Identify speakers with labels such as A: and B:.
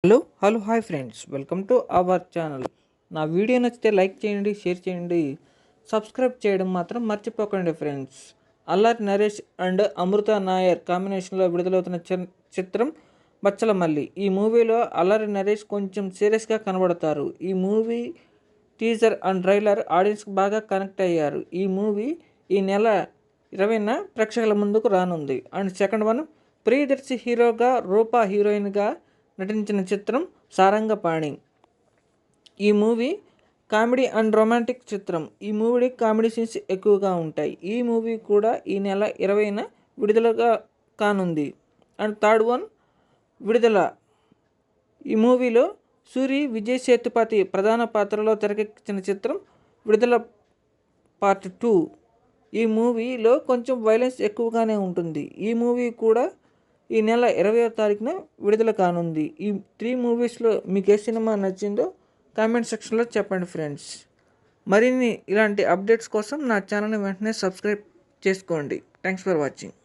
A: Hello hi friends, welcome to our channel. నా video నచ్చితే like చేయండి, షేర్ చేయండి, సబ్స్క్రైబ్ చేయడం మాత్రం మర్చిపోకండి ఫ్రెండ్స్. అల్లరి నరేష్ అండ్ అమృత నాయర్ కాంబినేషన్లో విడుదలవుతున్న చిత్రం బచ్చలమల్లి. ఈ మూవీలో అల్లరి నరేష్ కొంచెం సీరియస్గా కనబడతారు. ఈ మూవీ టీజర్ అండ్ ట్రైలర్ ఆడియన్స్కి బాగా కనెక్ట్ అయ్యారు. ఈ మూవీ ఈ నెల 20న ప్రేక్షకుల ముందుకు రానుంది. అండ్ సెకండ్ వన్, ప్రియదర్శి హీరోగా, రూపా హీరోయిన్గా నటించిన చిత్రం సారంగపాణి. ఈ మూవీ కామెడీ అండ్ రొమాంటిక్ చిత్రం. ఈ మూవీ కామెడీ సీన్స్ ఎక్కువగా ఉంటాయి. ఈ మూవీ కూడా ఈ నెల 20న విడుదలగా కానుంది. అండ్ థర్డ్ వన్, విడుదల. ఈ మూవీలో సూరి, విజయ్ సేతుపతి ప్రధాన పాత్రలో తెరకెక్కించిన చిత్రం విడుదల పార్ట్ 2. ఈ మూవీలో కొంచెం వైలెన్స్ ఎక్కువగానే ఉంటుంది. ఈ మూవీ కూడా ఈ నెల 20వ తారీఖున విడుదల కానుంది. ఈ 3 మూవీస్లో మీకు ఏ సినిమా నచ్చిందో కామెంట్ సెక్షన్లో చెప్పండి ఫ్రెండ్స్. మరిన్ని ఇలాంటి అప్డేట్స్ కోసం నా ఛానల్ని వెంటనే సబ్స్క్రైబ్ చేసుకోండి. Thanks for watching.